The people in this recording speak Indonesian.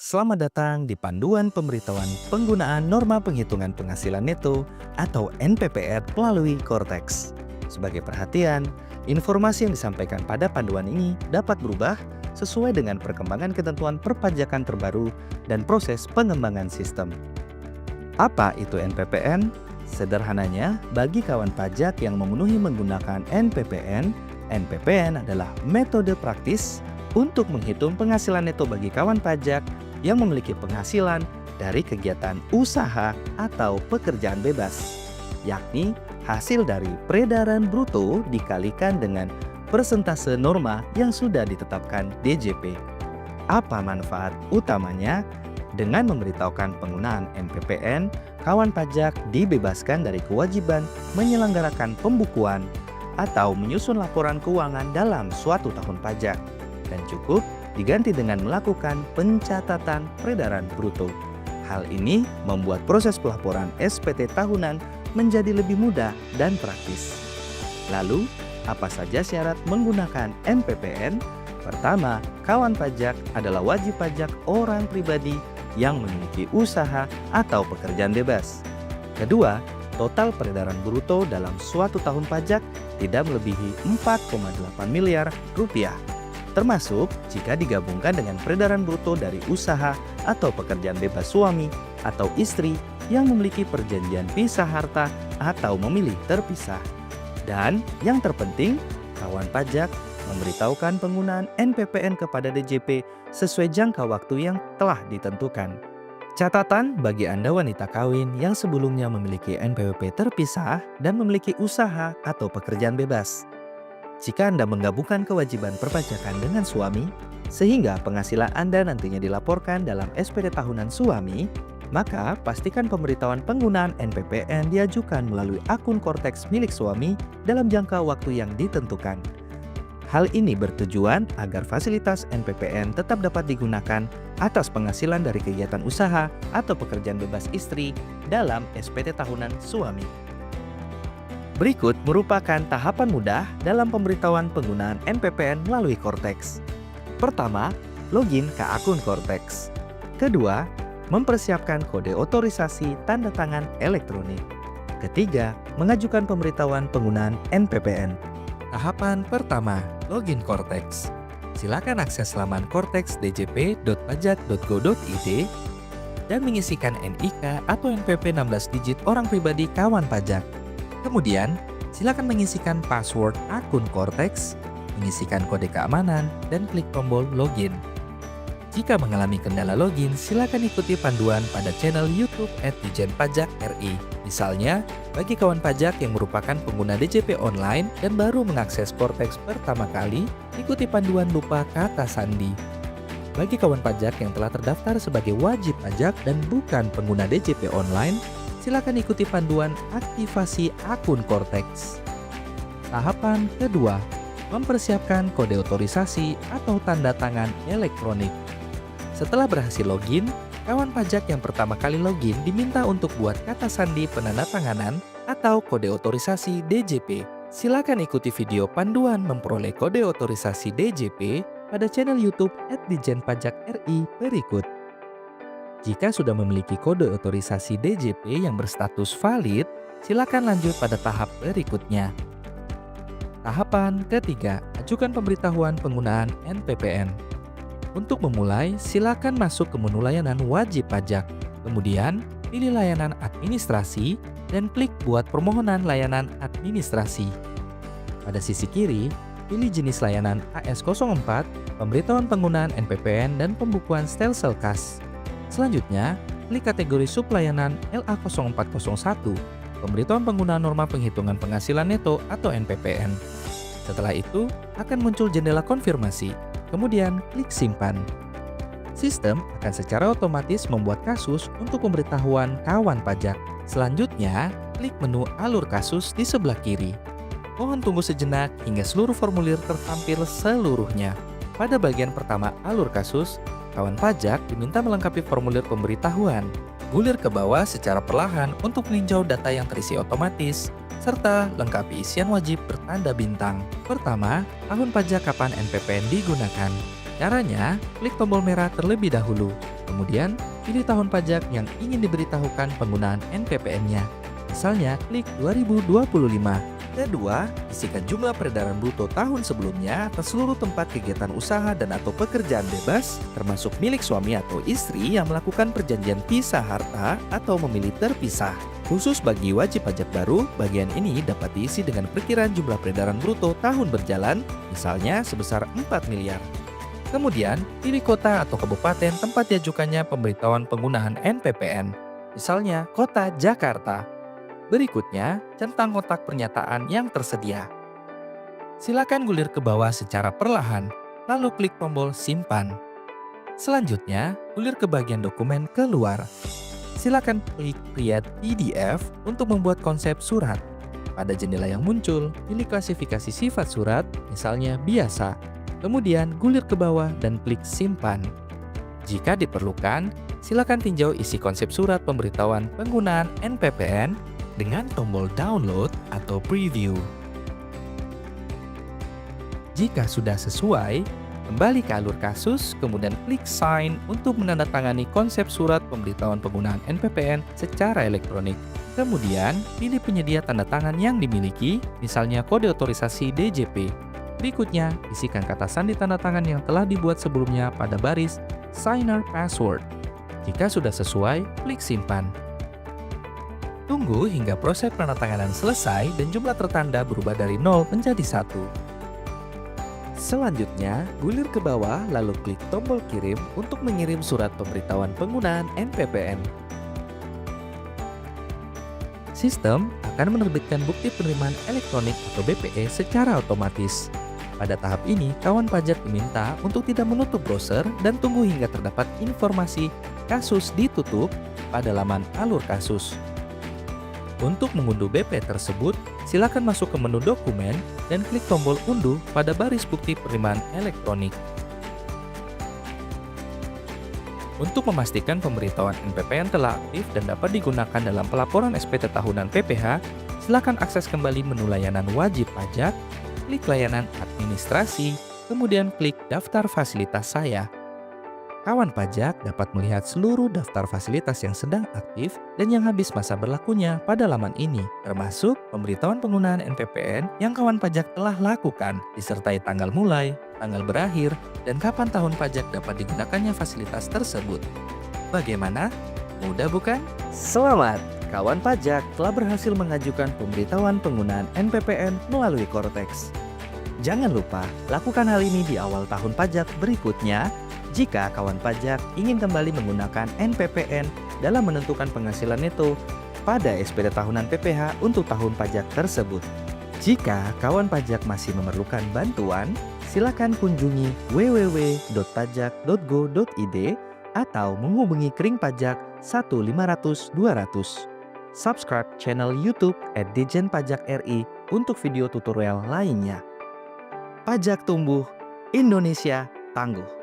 Selamat datang di Panduan Pemberitahuan Penggunaan Norma Penghitungan Penghasilan Neto atau NPPN melalui Cortex. Sebagai perhatian, informasi yang disampaikan pada panduan ini dapat berubah sesuai dengan perkembangan ketentuan perpajakan terbaru dan proses pengembangan sistem. Apa itu NPPN? Sederhananya, bagi kawan pajak yang memenuhi menggunakan NPPN, NPPN adalah metode praktis untuk menghitung penghasilan neto bagi kawan pajak yang memiliki penghasilan dari kegiatan usaha atau pekerjaan bebas, yakni hasil dari peredaran bruto dikalikan dengan persentase norma yang sudah ditetapkan DJP. Apa manfaat utamanya? Dengan memberitahukan penggunaan NPPN, kawan pajak dibebaskan dari kewajiban menyelenggarakan pembukuan atau menyusun laporan keuangan dalam suatu tahun pajak, dan cukup diganti dengan melakukan pencatatan peredaran bruto. Hal ini membuat proses pelaporan SPT tahunan menjadi lebih mudah dan praktis. Lalu, apa saja syarat menggunakan NPPN? Pertama, kawan pajak adalah wajib pajak orang pribadi yang memiliki usaha atau pekerjaan bebas. Kedua, total peredaran bruto dalam suatu tahun pajak tidak melebihi 4,8 miliar rupiah. Termasuk jika digabungkan dengan peredaran bruto dari usaha atau pekerjaan bebas suami atau istri yang memiliki perjanjian pisah harta atau memilih terpisah. Dan yang terpenting, kawan pajak memberitahukan penggunaan NPPN kepada DJP sesuai jangka waktu yang telah ditentukan. Catatan bagi Anda wanita kawin yang sebelumnya memiliki NPWP terpisah dan memiliki usaha atau pekerjaan bebas. Jika Anda menggabungkan kewajiban perpajakan dengan suami, sehingga penghasilan Anda nantinya dilaporkan dalam SPT tahunan suami, maka pastikan pemberitahuan penggunaan NPPN diajukan melalui akun Cortex milik suami dalam jangka waktu yang ditentukan. Hal ini bertujuan agar fasilitas NPPN tetap dapat digunakan atas penghasilan dari kegiatan usaha atau pekerjaan bebas istri dalam SPT tahunan suami. Berikut merupakan tahapan mudah dalam pemberitahuan penggunaan NPPN melalui Cortex. Pertama, login ke akun Cortex. Kedua, mempersiapkan kode otorisasi tanda tangan elektronik. Ketiga, mengajukan pemberitahuan penggunaan NPPN. Tahapan pertama, login Cortex. Silakan akses laman cortex.djp.pajak.go.id dan mengisikan NIK atau NPP 16 digit orang pribadi kawan pajak. Kemudian, silakan mengisikan password akun Cortex, mengisikan kode keamanan, dan klik tombol login. Jika mengalami kendala login, silakan ikuti panduan pada channel YouTube @dijenpajak.ri. Misalnya, bagi kawan pajak yang merupakan pengguna DJP online dan baru mengakses Cortex pertama kali, ikuti panduan lupa kata sandi. Bagi kawan pajak yang telah terdaftar sebagai wajib pajak dan bukan pengguna DJP online, silakan ikuti panduan aktivasi akun Cortex. Tahapan kedua, mempersiapkan kode otorisasi atau tanda tangan elektronik. Setelah berhasil login, kawan pajak yang pertama kali login diminta untuk buat kata sandi penandatanganan atau kode otorisasi DJP. Silakan ikuti video panduan memperoleh kode otorisasi DJP pada channel YouTube @dijenpajak.ri berikut. Jika sudah memiliki kode otorisasi DJP yang berstatus valid, silakan lanjut pada tahap berikutnya. Tahapan ketiga, ajukan pemberitahuan penggunaan NPPN. Untuk memulai, silakan masuk ke menu layanan wajib pajak. Kemudian, pilih layanan administrasi dan klik buat permohonan layanan administrasi. Pada sisi kiri, pilih jenis layanan AS04, pemberitahuan penggunaan NPPN dan pembukuan stelsel kas. Selanjutnya, klik kategori sublayanan LA0401, pemberitahuan penggunaan norma penghitungan penghasilan neto atau NPPN. Setelah itu, akan muncul jendela konfirmasi, kemudian klik simpan. Sistem akan secara otomatis membuat kasus untuk pemberitahuan kawan pajak. Selanjutnya, klik menu alur kasus di sebelah kiri. Mohon tunggu sejenak hingga seluruh formulir tertampil seluruhnya. Pada bagian pertama alur kasus, kawan pajak diminta melengkapi formulir pemberitahuan. Gulir ke bawah secara perlahan untuk meninjau data yang terisi otomatis, serta lengkapi isian wajib bertanda bintang. Pertama, tahun pajak kapan NPPN digunakan. Caranya, klik tombol merah terlebih dahulu. Kemudian, pilih tahun pajak yang ingin diberitahukan penggunaan NPPN-nya. Misalnya, klik 2025. Kedua, isikan jumlah peredaran bruto tahun sebelumnya atas seluruh tempat kegiatan usaha dan atau pekerjaan bebas, termasuk milik suami atau istri yang melakukan perjanjian pisah harta atau memilih terpisah. Khusus bagi wajib pajak baru, bagian ini dapat diisi dengan perkiraan jumlah peredaran bruto tahun berjalan, misalnya sebesar 4 miliar. Kemudian, pilih kota atau kabupaten tempat diajukannya pemberitahuan penggunaan NPPN. Misalnya, kota Jakarta. Berikutnya, centang kotak pernyataan yang tersedia. Silakan gulir ke bawah secara perlahan, lalu klik tombol simpan. Selanjutnya, gulir ke bagian dokumen keluar. Silakan klik Create PDF untuk membuat konsep surat. Pada jendela yang muncul, pilih klasifikasi sifat surat, misalnya biasa. Kemudian gulir ke bawah dan klik simpan. Jika diperlukan, silakan tinjau isi konsep surat pemberitahuan penggunaan NPPN dengan tombol download atau preview. Jika sudah sesuai, kembali ke alur kasus, kemudian klik sign untuk menandatangani konsep surat pemberitahuan penggunaan NPPN secara elektronik. Kemudian, pilih penyedia tanda tangan yang dimiliki, misalnya kode otorisasi DJP. Berikutnya, isikan kata sandi tanda tangan yang telah dibuat sebelumnya pada baris signer password. Jika sudah sesuai, klik simpan. Tunggu hingga proses penandatanganan selesai dan jumlah tertanda berubah dari 0 menjadi 1. Selanjutnya, gulir ke bawah lalu klik tombol kirim untuk mengirim surat pemberitahuan penggunaan NPPN. Sistem akan menerbitkan bukti penerimaan elektronik atau BPE secara otomatis. Pada tahap ini, kawan pajak diminta untuk tidak menutup browser dan tunggu hingga terdapat informasi kasus ditutup pada laman alur kasus. Untuk mengunduh BP tersebut, silakan masuk ke menu dokumen dan klik tombol unduh pada baris bukti penerimaan elektronik. Untuk memastikan pemberitahuan NPPN telah aktif dan dapat digunakan dalam pelaporan SPT tahunan PPH, silakan akses kembali menu layanan wajib pajak, klik layanan administrasi, kemudian klik daftar fasilitas saya. Kawan pajak dapat melihat seluruh daftar fasilitas yang sedang aktif dan yang habis masa berlakunya pada laman ini, termasuk pemberitahuan penggunaan NPPN yang kawan pajak telah lakukan, disertai tanggal mulai, tanggal berakhir, dan kapan tahun pajak dapat digunakannya fasilitas tersebut. Bagaimana? Mudah bukan? Selamat! Kawan pajak telah berhasil mengajukan pemberitahuan penggunaan NPPN melalui Cortex. Jangan lupa, lakukan hal ini di awal tahun pajak berikutnya jika kawan pajak ingin kembali menggunakan NPPN dalam menentukan penghasilan neto pada SPT tahunan PPH untuk tahun pajak tersebut. Jika kawan pajak masih memerlukan bantuan, silakan kunjungi www.pajak.go.id atau menghubungi Kering Pajak 1-500-200. Subscribe channel YouTube @Ditjen Pajak RI untuk video tutorial lainnya. Pajak tumbuh, Indonesia tangguh.